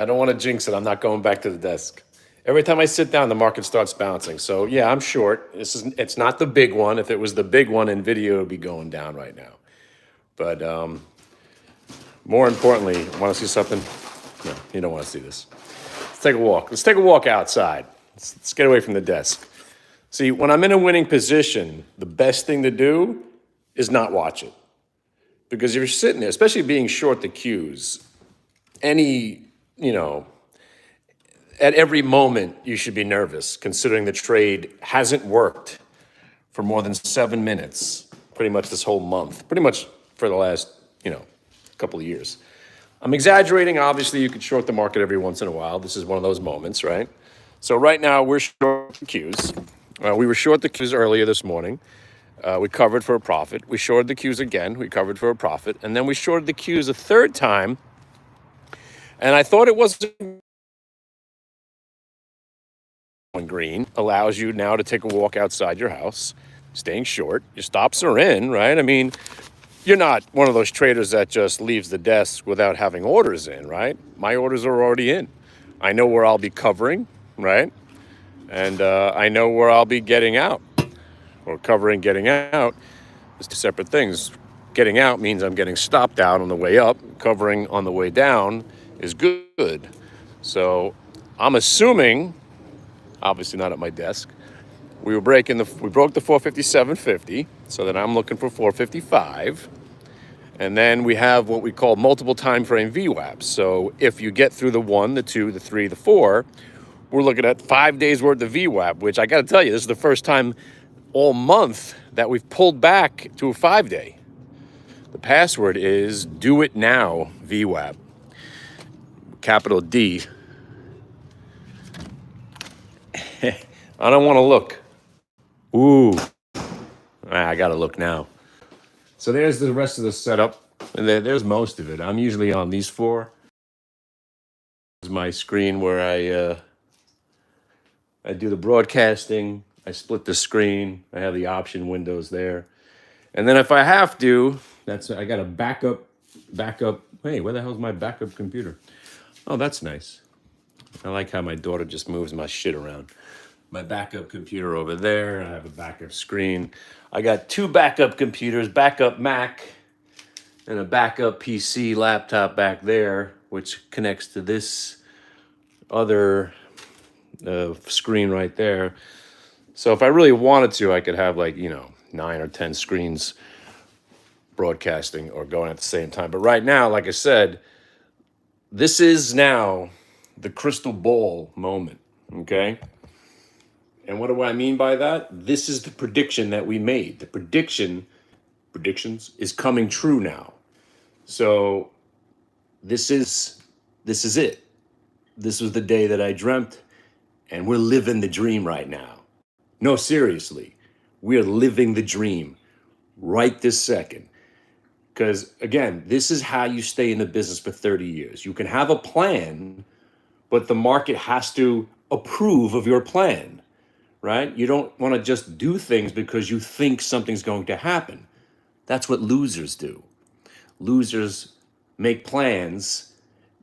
I don't want to jinx it. I'm not going back to the desk. Every time I sit down, the market starts bouncing. So yeah, I'm short. It's not the big one. If it was the big one, Nvidia would be going down right now. But more importantly, want to see something? No, you don't want to see this. Let's take a walk. Let's take a walk outside. Let's get away from the desk. See, when I'm in a winning position, the best thing to do is not watch it. Because if you're sitting there, especially being short the cues, any, you know, at every moment you should be nervous considering the trade hasn't worked for more than 7 minutes, pretty much this whole month, pretty much for the last, couple of years. I'm exaggerating. Obviously, you could short the market every once in a while. This is one of those moments, right? So right now we're short the cues. We were short the cues earlier this morning. We covered for a profit. We shorted the cues again. We covered for a profit. And then we shorted the cues a third time. And I thought it wasn't green. Allows you now to take a walk outside your house, staying short. Your stops are in, right? I mean, you're not one of those traders that just leaves the desk without having orders in, right? My orders are already in. I know where I'll be covering, right? And I know where I'll be getting out. Or covering, getting out is two separate things. Getting out means I'm getting stopped out on the way up. Covering on the way down is good. So I'm assuming, obviously not at my desk, we broke the 457.50. So then I'm looking for 455. And then we have what we call multiple time frame VWAPs. So if you get through the 1, the 2, the 3, the 4, we're looking at 5 days worth of VWAP, which I got to tell you, this is the first time all month that we've pulled back to a 5-day. The password is do it now VWAP, capital D. I don't want to look. Ooh, I got to look now. So there's the rest of the setup. And there's most of it. I'm usually on these 4. This is my screen where I do the broadcasting. I split the screen. I have the option windows there. And then if I have to, I got a backup. Hey, where the hell's my backup computer? Oh, that's nice. I like how my daughter just moves my shit around. My backup computer over there. I have a backup screen. I got 2 backup computers, backup Mac, and a backup PC laptop back there, which connects to this other screen right there. So if I really wanted to, I could have 9 or 10 screens broadcasting or going at the same time. But right now, like I said, this is now the crystal ball moment, okay? And what do I mean by that? This is the prediction that we made. The predictions is coming true now. So this is it. This was the day that I dreamt, and we're living the dream right now. No, seriously, we're living the dream right this second. Because again, this is how you stay in the business for 30 years. You can have a plan, but the market has to approve of your plan, right? You don't want to just do things because you think something's going to happen. That's what losers do. Losers make plans,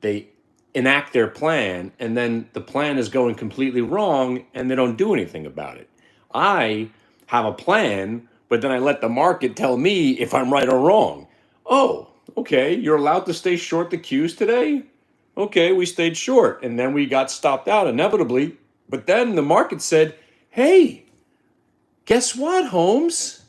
they enact their plan, and then the plan is going completely wrong and they don't do anything about it. I have a plan, but then I let the market tell me if I'm right or wrong. Oh, okay, you're allowed to stay short the cues today? Okay, we stayed short, and then we got stopped out inevitably. But then the market said, hey, guess what, Holmes?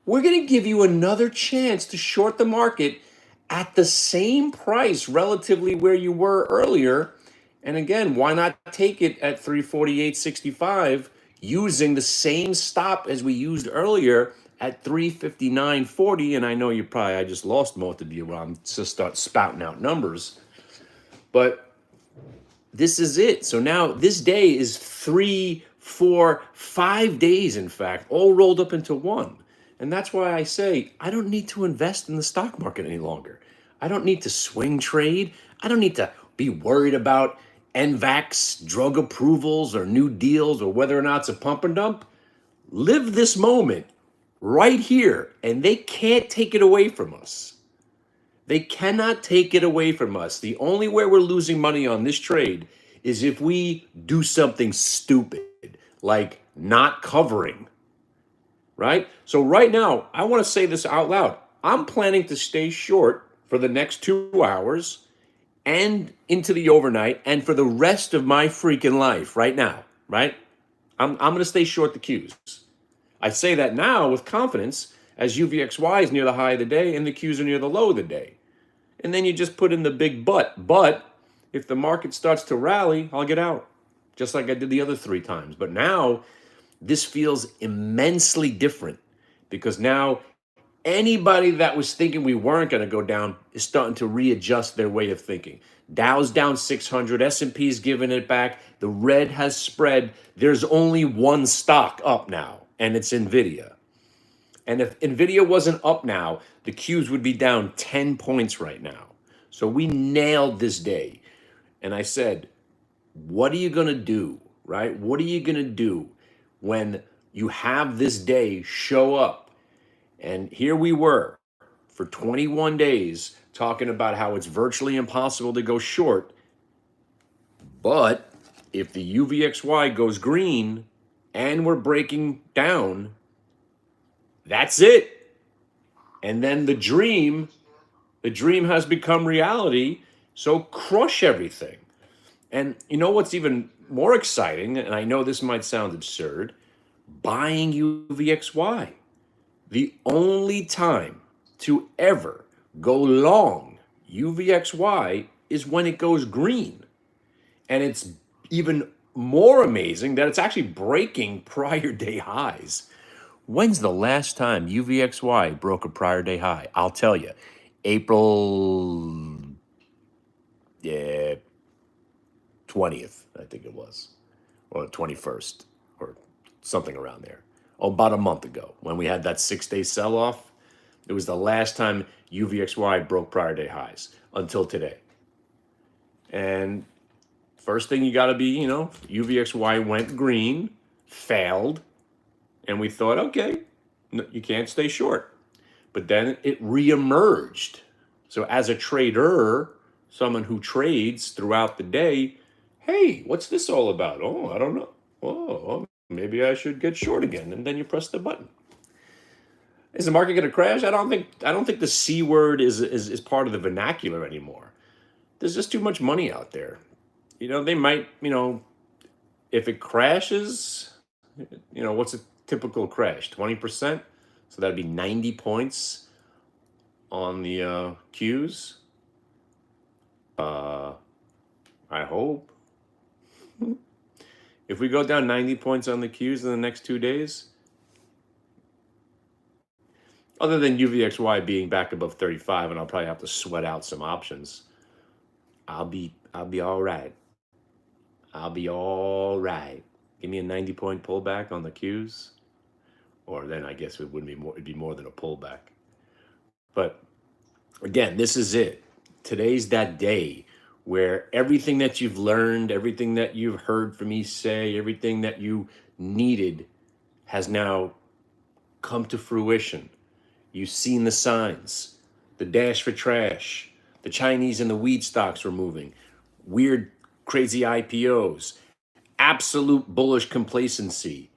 We're going to give you another chance to short the market at the same price relatively where you were earlier. And again, why not take it at 348.65 using the same stop as we used earlier at 359.40? And I know I just lost most of you when I'm just start spouting out numbers. But this is it. So now this day is 3, 4, 5 days, in fact, all rolled up into one. And that's why I say I don't need to invest in the stock market any longer. I don't need to swing trade. I don't need to be worried about NVAX drug approvals or new deals or whether or not it's a pump and dump. Live this moment right here, and they can't take it away from us. They cannot take it away from us. The only way we're losing money on this trade is if we do something stupid, like not covering, right? So right now, I want to say this out loud. I'm planning to stay short for the next 2 hours and into the overnight and for the rest of my freaking life right now, right? I'm going to stay short the Qs. I say that now with confidence as UVXY is near the high of the day and the Qs are near the low of the day. And then you just put in the big but. But if the market starts to rally, I'll get out, just like I did the other 3 times. But now this feels immensely different because now anybody that was thinking we weren't going to go down is starting to readjust their way of thinking. Dow's down 600, S&P's giving it back. The red has spread. There's only one stock up now, and it's Nvidia. And if Nvidia wasn't up now, the Qs would be down 10 points right now. So we nailed this day. And I said, what are you going to do, right? What are you going to do when you have this day show up? And here we were for 21 days talking about how it's virtually impossible to go short. But if the UVXY goes green and we're breaking down, that's it. And then the dream has become reality. So crush everything. And you know what's even more exciting, and I know this might sound absurd, buying UVXY. The only time to ever go long UVXY is when it goes green. And it's even more amazing that it's actually breaking prior day highs. When's the last time UVXY broke a prior day high? I'll tell you. April 20th, I think it was, or 21st, or something around there. Oh, about a month ago, when we had that 6-day sell-off, it was the last time UVXY broke prior day highs until today. And first thing you got to be, UVXY went green, failed, and we thought, okay, no, you can't stay short. But then it reemerged. So as a trader, someone who trades throughout the day, hey, what's this all about? Oh, I don't know. Oh, maybe I should get short again. And then you press the button. Is the market going to crash? I don't think the C word is part of the vernacular anymore. There's just too much money out there. They might, if it crashes, what's a typical crash? 20%? So that'd be 90 points on the Qs. I hope. If we go down 90 points on the Qs in the next 2 days, other than UVXY being back above 35, and I'll probably have to sweat out some options, I'll be all right. I'll be all right. Give me a 90-point pullback on the Qs, or then I guess it wouldn't be more. It'd be more than a pullback. But again, this is it. Today's that day where everything that you've learned, everything that you've heard from me say, everything that you needed has now come to fruition. You've seen the signs, the dash for trash, the Chinese and the weed stocks were moving, weird, crazy IPOs, absolute bullish complacency.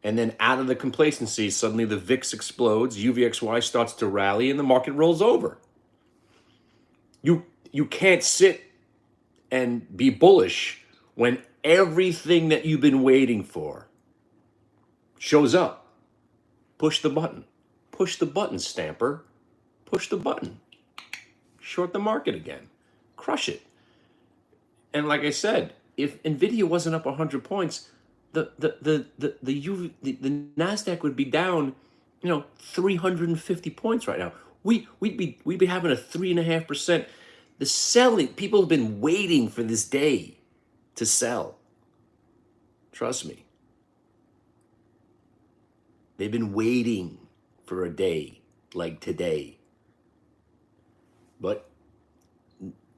And then out of the complacency, suddenly the VIX explodes, UVXY starts to rally, and the market rolls over. You can't sit and be bullish when everything that you've been waiting for shows up. Push the button. Push the button, Stamper. Push the button. Short the market again. Crush it. And like I said, if Nvidia wasn't up 100 points, the Nasdaq would be down, 350 points right now. We'd be having a 3.5%. The selling, people have been waiting for this day to sell. Trust me. They've been waiting for a day like today. But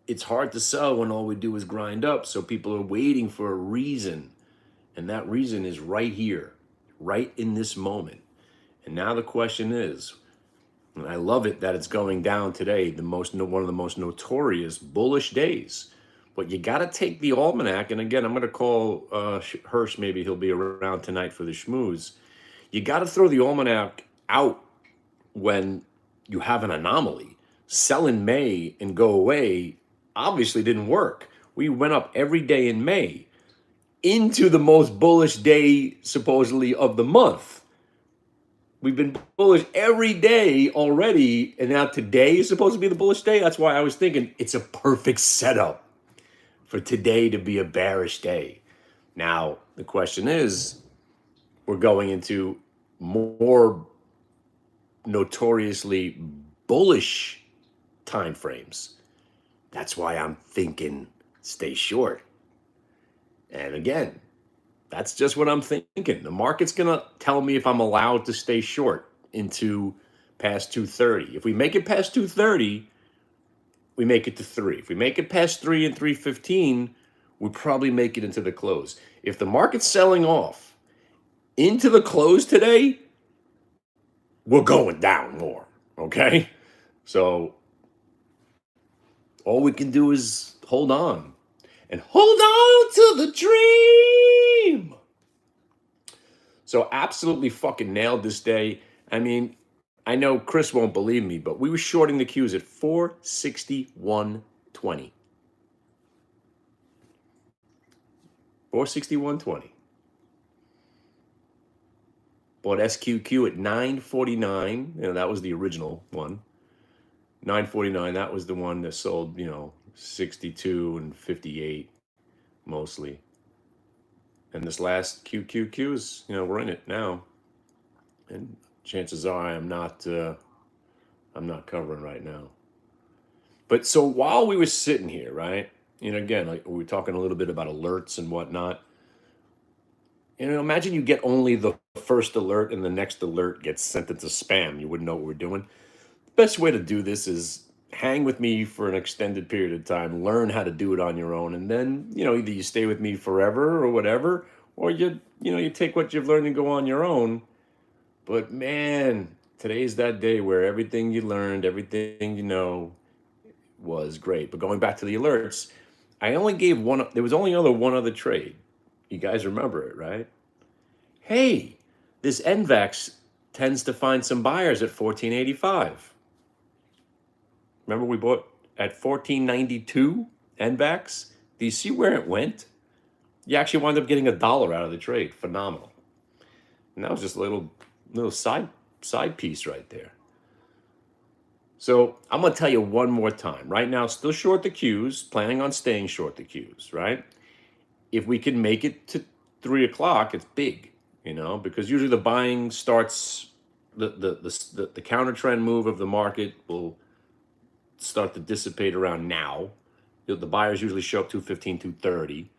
it's hard to sell when all we do is grind up. So people are waiting for a reason. And that reason is right here, right in this moment. And now the question is, And I love it that it's going down today, one of the most notorious bullish days. But you got to take the almanac, and again, I'm going to call Hirsch. Maybe he'll be around tonight for the schmooze. You got to throw the almanac out when you have an anomaly. Sell in May and go away obviously didn't work. We went up every day in May into the most bullish day supposedly of the month. We've been bullish every day already, and now today is supposed to be the bullish day. That's why I was thinking it's a perfect setup for today to be a bearish day. Now, the question is, we're going into more notoriously bullish time frames. That's why I'm thinking stay short. And again, that's just what I'm thinking. The market's going to tell me if I'm allowed to stay short into past 230. If we make it past 230, we make it to 3. If we make it past 3 and 315, we probably make it into the close. If the market's selling off into the close today, we're going down more, okay? So all we can do is hold on and hold on to the dream. So absolutely fucking nailed this day. I mean, I know Chris won't believe me, but we were shorting the Qs at 461.20. 461.20. Bought SQQ at 949. That was the original one. 949, that was the one that sold, 62 and 58 mostly. And this last QQQ is, we're in it now. And chances are I'm not covering right now. But so while we were sitting here, right? Again, like we were talking a little bit about alerts and whatnot. Imagine you get only the first alert and the next alert gets sent into spam. You wouldn't know what we're doing. The best way to do this is hang with me for an extended period of time, learn how to do it on your own, and then, either you stay with me forever or whatever, or you take what you've learned and go on your own. But man, today's that day where everything you learned, everything you know was great. But going back to the alerts, I only gave one, there was only one other trade. You guys remember it, right? Hey, this NVAX tends to find some buyers at 1485. Remember we bought at 1492 NVAX? Do you see where it went? You actually wound up getting $1 out of the trade. Phenomenal. And that was just a little side piece right there. So I'm going to tell you one more time. Right now, still short the Qs, planning on staying short the Qs, right? If we can make it to 3 o'clock, it's big, because usually the buying starts, the counter trend move of the market will start to dissipate around now. The buyers usually show up 215, 230.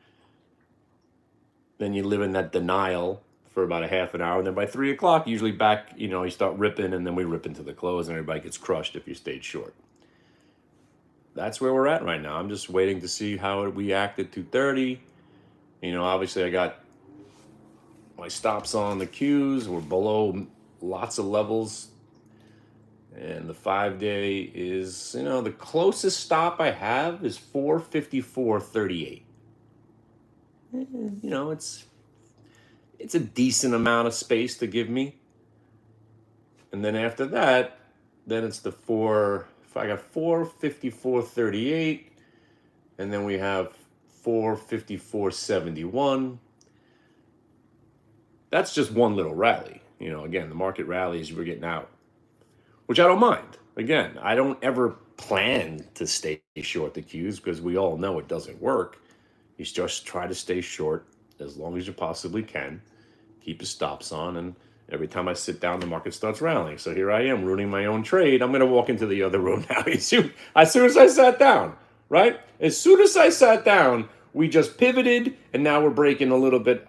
Then you live in that denial for about a half an hour. And then by 3 o'clock, usually back, you start ripping, and then we rip into the close and everybody gets crushed if you stayed short. That's where we're at right now. I'm just waiting to see how we act at 230. Obviously I got my stops on the Qs. We're below lots of levels. And the 5-day is, the closest stop I have is 454.38. It's a decent amount of space to give me. And then after that, then it's if I got 454.38, and then we have 454.71. That's just one little rally. Again, the market rallies, we're getting out, which I don't mind. Again, I don't ever plan to stay short the Qs because we all know it doesn't work. You just try to stay short as long as you possibly can. Keep your stops on, and every time I sit down, the market starts rallying. So here I am, ruining my own trade. I'm going to walk into the other room now. As soon as I sat down, right? As soon as I sat down, we just pivoted, and now we're breaking a little bit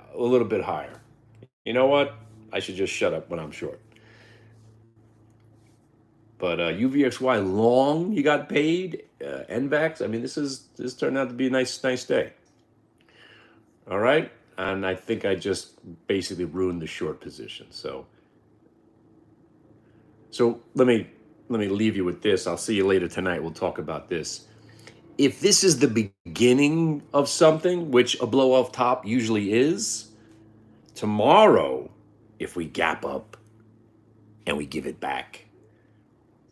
higher. You know what? I should just shut up when I'm short. But UVXY long, you got paid. NVAX, I mean, this turned out to be a nice day. All right, and I think I just basically ruined the short position. So let me let me leave you with this. I'll see you later tonight. We'll talk about this. If this is the beginning of something, which a blow off top usually is, tomorrow, if we gap up and we give it back,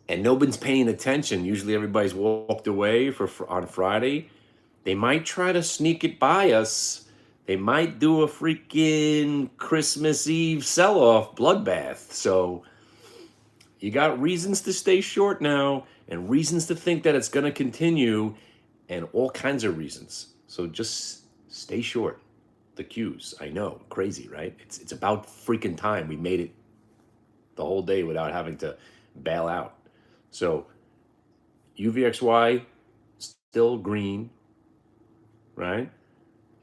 and nobody's paying attention, usually everybody's walked away for on Friday, they might try to sneak it by us. They might do a freaking Christmas Eve sell off bloodbath. So you got reasons to stay short now and reasons to think that it's going to continue and all kinds of reasons. So just stay short. The cues, I know, crazy, right? It's about freaking time we made it the whole day without having to bail out. So UVXY still green, right?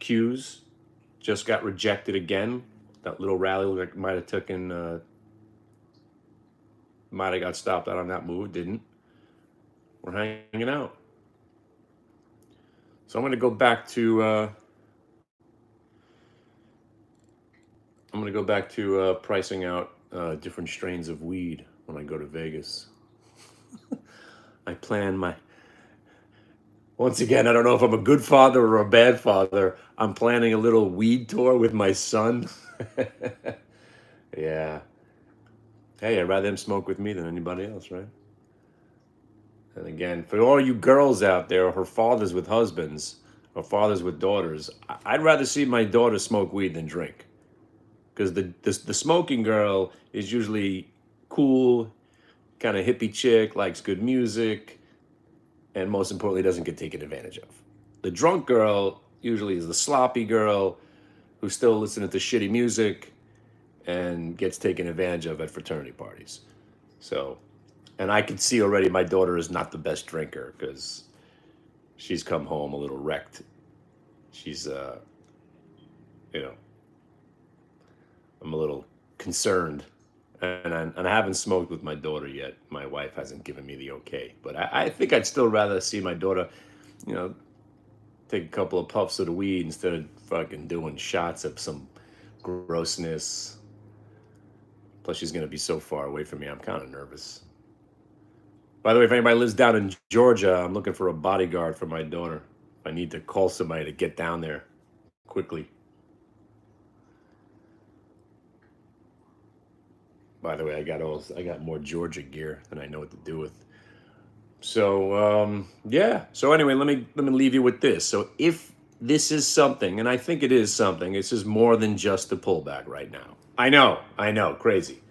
Qs just got rejected again. That little rally might have taken, might have got stopped out on that move. Didn't. We're hanging out. So I'm going to go back to pricing out different strains of weed when I go to Vegas. I plan my. Once again, I don't know if I'm a good father or a bad father. I'm planning a little weed tour with my son. Yeah. Hey, I'd rather him smoke with me than anybody else, right? And again, for all you girls out there, or fathers with husbands, or fathers with daughters, I'd rather see my daughter smoke weed than drink. Because the smoking girl is usually cool, kind of hippie chick, likes good music, and most importantly, doesn't get taken advantage of. The drunk girl usually is the sloppy girl who's still listening to shitty music and gets taken advantage of at fraternity parties. So, and I can see already my daughter is not the best drinker because she's come home a little wrecked. She's, you know, I'm a little concerned. And I haven't smoked with my daughter yet. My wife hasn't given me the okay. But I think I'd still rather see my daughter, you know, take a couple of puffs of the weed instead of fucking doing shots of some grossness. Plus, she's going to be so far away from me. I'm kind of nervous. By the way, if anybody lives down in Georgia, I'm looking for a bodyguard for my daughter. I need to call somebody to get down there quickly. By the way, I got more Georgia gear than I know what to do with. So yeah. So anyway, let me leave you with this. So if this is something, and I think it is something, this is more than just a pullback right now. I know, crazy.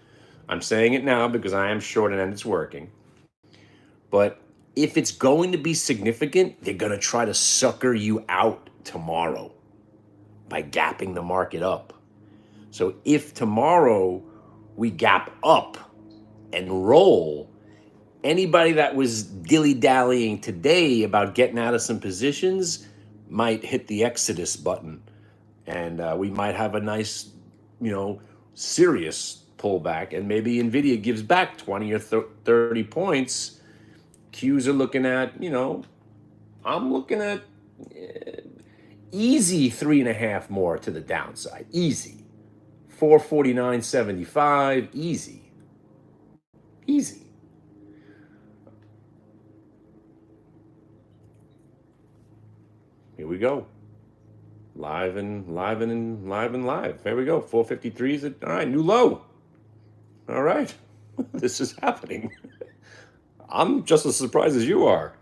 I'm saying it now because I am short and it's working. But if it's going to be significant, they're going to try to sucker you out tomorrow by gapping the market up. So if tomorrow we gap up and roll, anybody that was dilly-dallying today about getting out of some positions might hit the exodus button. And we might have a nice, serious pullback. And maybe NVIDIA gives back 20 or 30 points. Qs are looking at, I'm looking at easy 3.5 more to the downside. Easy. 449.75. Easy. Easy. Here we go. Live. There we go. 453 is it. All right, new low. All right. This is happening. I'm just as surprised as you are.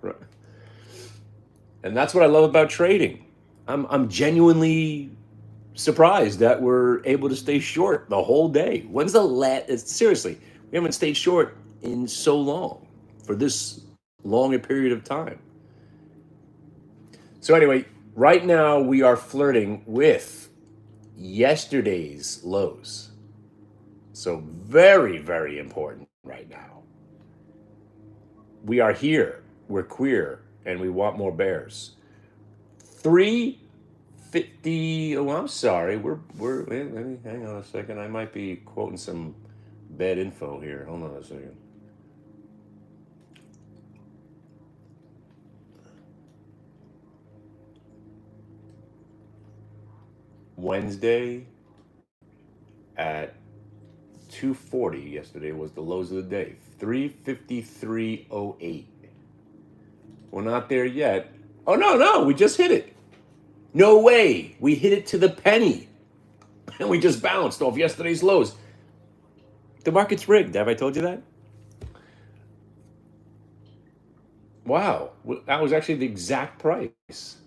And that's what I love about trading. I'm genuinely surprised that we're able to stay short the whole day. When's the last? Seriously, we haven't stayed short in so long for this long a period of time. So anyway, right now we are flirting with yesterday's lows. So very, very important right now. We are here. We're queer, and we want more bears. 350. Oh, I'm sorry. Let me hang on a second. I might be quoting some bad info here. Hold on a second. Wednesday at 240 yesterday was the lows of the day. 353.08. We're not there yet. Oh, no, we just hit it. No way. We hit it to the penny. And we just bounced off yesterday's lows. The market's rigged. Have I told you that? Wow. That was actually the exact price.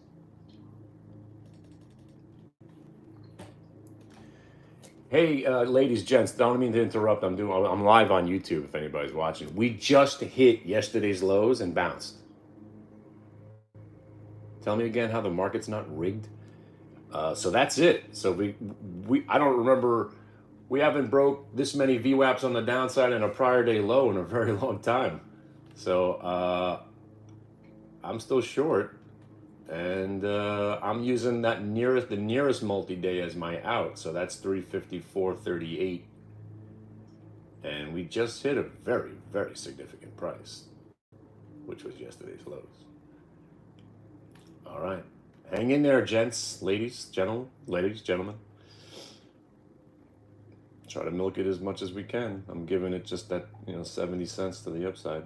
Hey, ladies, gents, don't mean to interrupt. I'm live on YouTube if anybody's watching. We just hit yesterday's lows and bounced. Tell me again how the market's not rigged. So that's it. So we I don't remember. We haven't broke this many VWAPs on the downside and a prior day low in a very long time. So I'm still short, and I'm using the nearest multi-day as my out. So that's 354.38, and we just hit a very, very significant price, which was yesterday's lows. All right, hang in there, gents, ladies, gentlemen. Try to milk it as much as we can. I'm giving it just that 70 cents to the upside.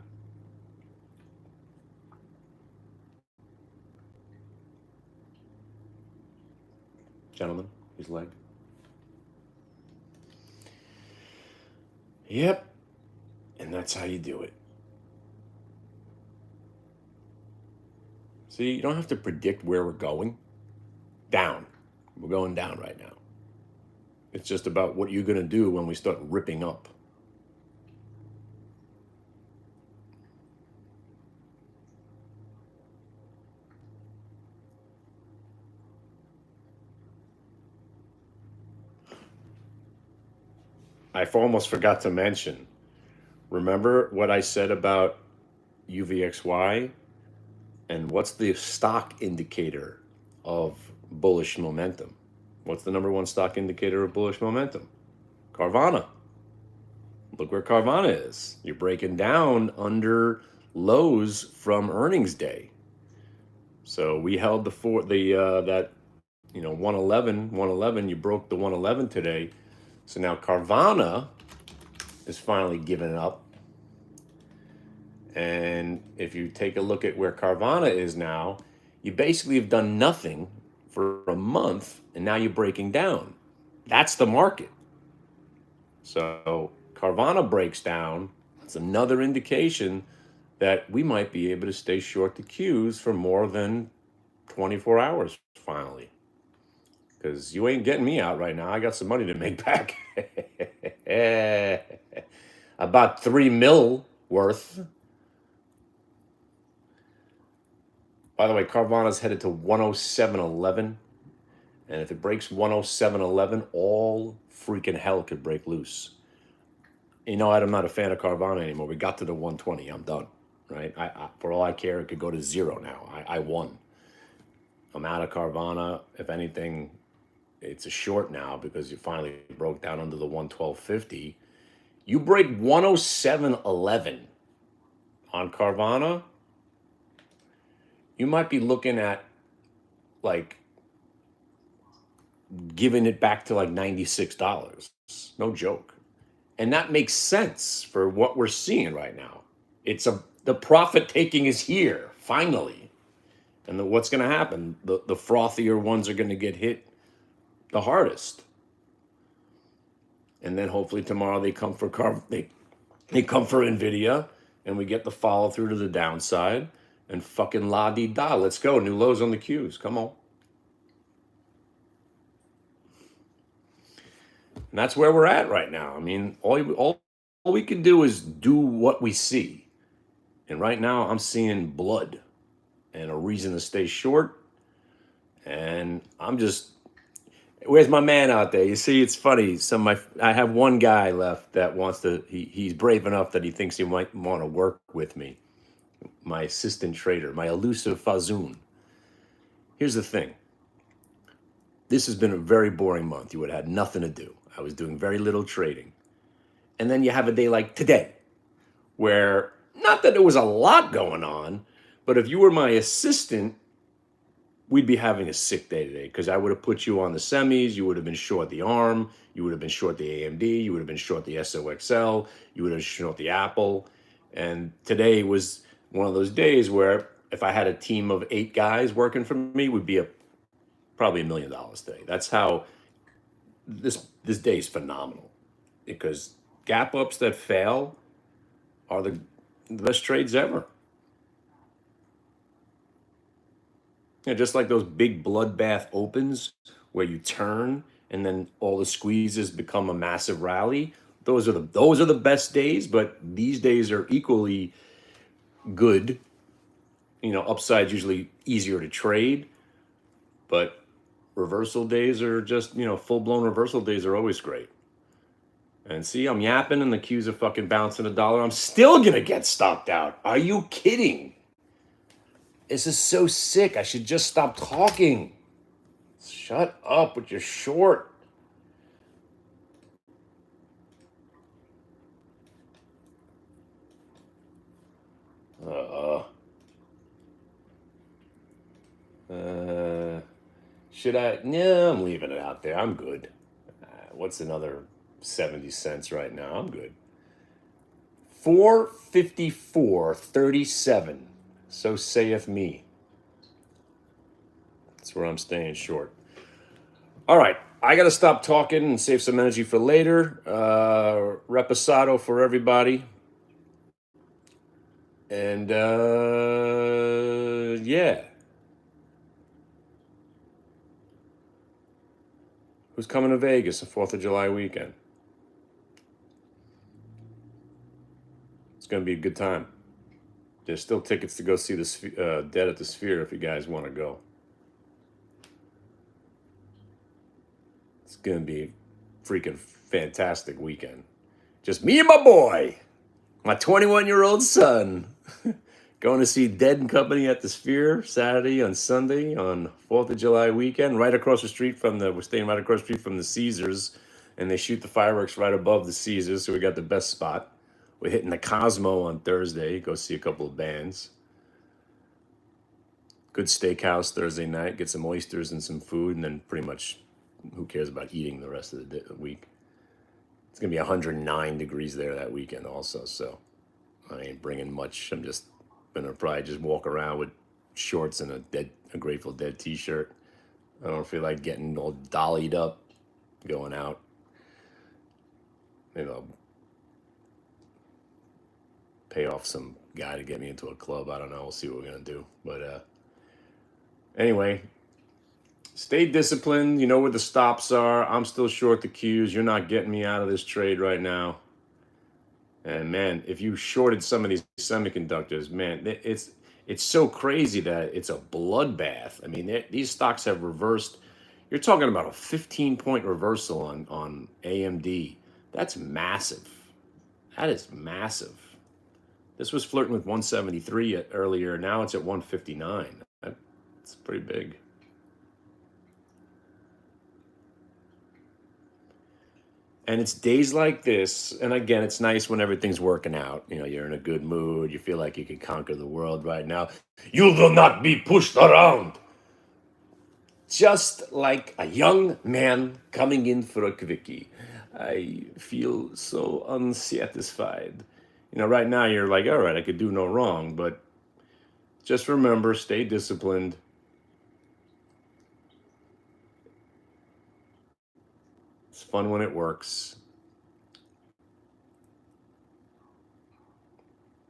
Gentlemen, his leg. Yep. And that's how you do it. See, you don't have to predict where we're going. Down. We're going down right now. It's just about what you're going to do when we start ripping up. I almost forgot to mention. Remember what I said about UVXY? And what's the stock indicator of bullish momentum? What's the number one stock indicator of bullish momentum? Carvana. Look where Carvana is. You're breaking down under lows from earnings day. So we held that 111. You broke the 111 today. So now Carvana is finally giving up. And if you take a look at where Carvana is now, you basically have done nothing for a month, and now you're breaking down. That's the market. So Carvana breaks down. That's another indication that we might be able to stay short the Qs for more than 24 hours finally. Because you ain't getting me out right now. I got some money to make back. About 3 mil worth. By the way, Carvana's headed to 107.11. And if it breaks 107.11, all freaking hell could break loose. I'm not a fan of Carvana anymore. We got to the 120. I'm done. Right? For all I care, it could go to zero now. I won. I'm out of Carvana. If anything, it's a short now because you finally broke down under the 112.50. You break 107.11 on Carvana, you might be looking at like giving it back to like $96. No joke. And that makes sense for what we're seeing right now. The profit taking is here, finally. And what's going to happen? The frothier ones are going to get hit the hardest. And then hopefully tomorrow they come for they come for Nvidia, and we get the follow through to the downside, and fucking la-di-da. Let's go. New lows on the Qs. Come on. And that's where we're at right now. I mean, all we can do is do what we see. And right now I'm seeing blood and a reason to stay short. And I'm just, where's my man out there? You see, it's funny. I have one guy left that wants to, he's brave enough that he thinks he might want to work with me. My assistant trader, my elusive Fazoon. Here's the thing. This has been a very boring month. You would have had nothing to do. I was doing very little trading. And then you have a day like today, where not that there was a lot going on, but if you were my assistant, we'd be having a sick day today because I would have put you on the semis. You would have been short the ARM. You would have been short the AMD. You would have been short the SOXL. You would have been short the Apple. And today was one of those days where if I had a team of 8 guys working for me, would be probably $1 million today. That's how this day is phenomenal because gap ups that fail are the best trades ever. Just like those big bloodbath opens where you turn and then all the squeezes become a massive rally. Those are the best days, but these days are equally good. Upside's usually easier to trade, but reversal days are just, full blown reversal days are always great. And see, I'm yapping and the Qs are fucking bouncing $1. I'm still gonna get stopped out. Are you kidding? This is so sick. I should just stop talking. Shut up with your short. Should I? No, I'm leaving it out there. I'm good. What's another 70 cents right now? I'm good. 454.37. So saith me. That's where I'm staying short. All right. I got to stop talking and save some energy for later. Reposado for everybody. And yeah. Who's coming to Vegas the 4th of July weekend? It's going to be a good time. There's still tickets to go see the Dead at the Sphere if you guys want to go. It's going to be a freaking fantastic weekend. Just me and my boy, my 21-year-old son, going to see Dead and Company at the Sphere Saturday and Sunday on 4th of July weekend, right across the street we're staying right across the street from the Caesars, and they shoot the fireworks right above the Caesars, so we got the best spot. We're hitting the Cosmo on Thursday, go see a couple of bands. Good steakhouse Thursday night, get some oysters and some food, and then pretty much who cares about eating the rest of the week. It's going to be 109 degrees there that weekend also, so I ain't bringing much. I'm just going to probably just walk around with shorts and a Grateful Dead t-shirt. I don't feel like getting all dollied up going out. Maybe I'll pay off some guy to get me into a club. I don't know. We'll see what we're going to do. But anyway, stay disciplined. You know where the stops are. I'm still short the Qs. You're not getting me out of this trade right now. And man, if you shorted some of these semiconductors, man, it's so crazy that it's a bloodbath. I mean, these stocks have reversed. You're talking about a 15-point reversal on AMD. That's massive. That is massive. This was flirting with 173 earlier. Now it's at 159. That's pretty big. And it's days like this, and again, it's nice when everything's working out. You're in a good mood. You feel like you can conquer the world right now. You will not be pushed around. Just like a young man coming in for a quickie. I feel so unsatisfied. Right now you're like, all right, I could do no wrong, but just remember, stay disciplined. It's fun when it works.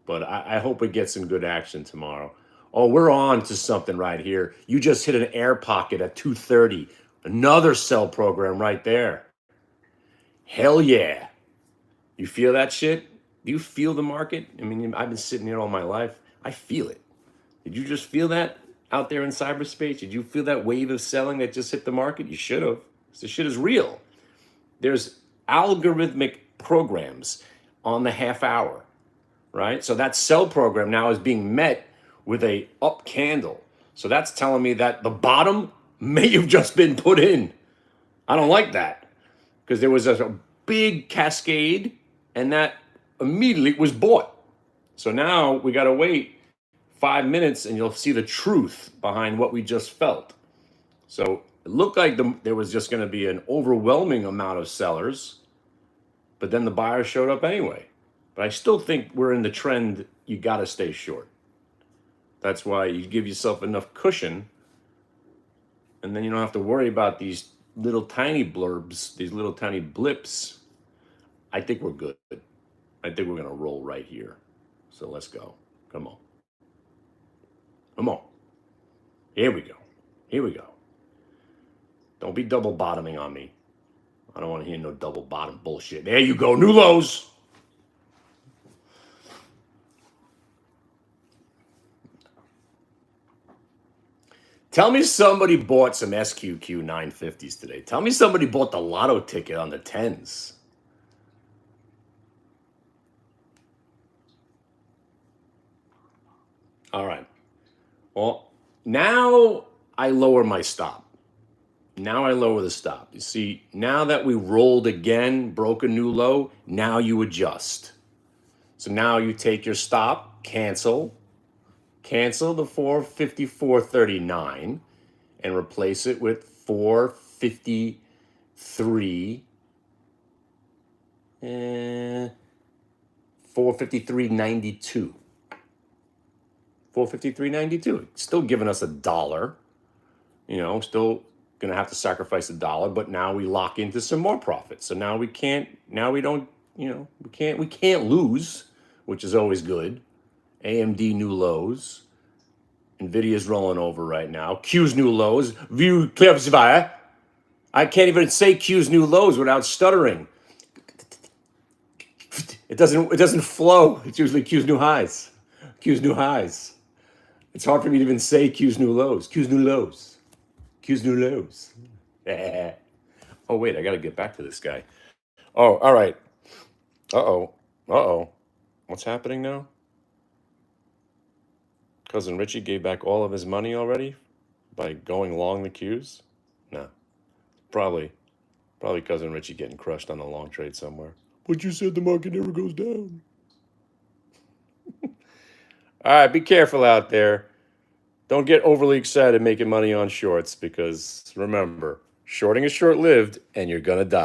But I hope it gets some good action tomorrow. Oh, we're on to something right here. You just hit an air pocket at 230. Another sell program right there. Hell yeah. You feel that shit? Do you feel the market? I mean, I've been sitting here all my life. I feel it. Did you just feel that out there in cyberspace? Did you feel that wave of selling that just hit the market? You should have. This shit is real. There's algorithmic programs on the half hour, right? So that sell program now is being met with a up candle. So that's telling me that the bottom may have just been put in. I don't like that because there was a big cascade and that immediately was bought. So now we got to wait 5 minutes and you'll see the truth behind what we just felt. So it looked like there was just going to be an overwhelming amount of sellers, but then the buyers showed up anyway. But I still think we're in the trend. You got to stay short. That's why you give yourself enough cushion, and then you don't have to worry about these little tiny blurbs, these little tiny blips. I think we're good. I think we're going to roll right here. So let's go. Come on. Come on. Here we go. Here we go. Don't be double bottoming on me. I don't want to hear no double bottom bullshit. There you go. New lows. Tell me somebody bought some SQQ 950s today. Tell me somebody bought the lotto ticket on the 10s. All right. Well, now I lower my stop. Now I lower the stop. You see, now that we rolled again, broke a new low, now you adjust. So now you take your stop, cancel the 454.39 and replace it with 453 and 453.92. 453.92. Still giving us $1. Still gonna have to sacrifice $1, but now we lock into some more profit. So now we can't lose, which is always good. AMD new lows. Nvidia's rolling over right now. Q's new lows. View Klevsvaya. I can't even say Q's new lows without stuttering. It doesn't flow. It's usually Q's new highs. Q's new highs. It's hard for me to even say Q's new lows. Q's new lows. Q's new lows. Oh, wait, I got to get back to this guy. Oh, all right. Uh-oh. What's happening now? Cousin Richie gave back all of his money already by going long the Qs? No. Probably Cousin Richie getting crushed on the long trade somewhere. But you said the market never goes down. All right, be careful out there. Don't get overly excited making money on shorts because remember, shorting is short-lived and you're going to die.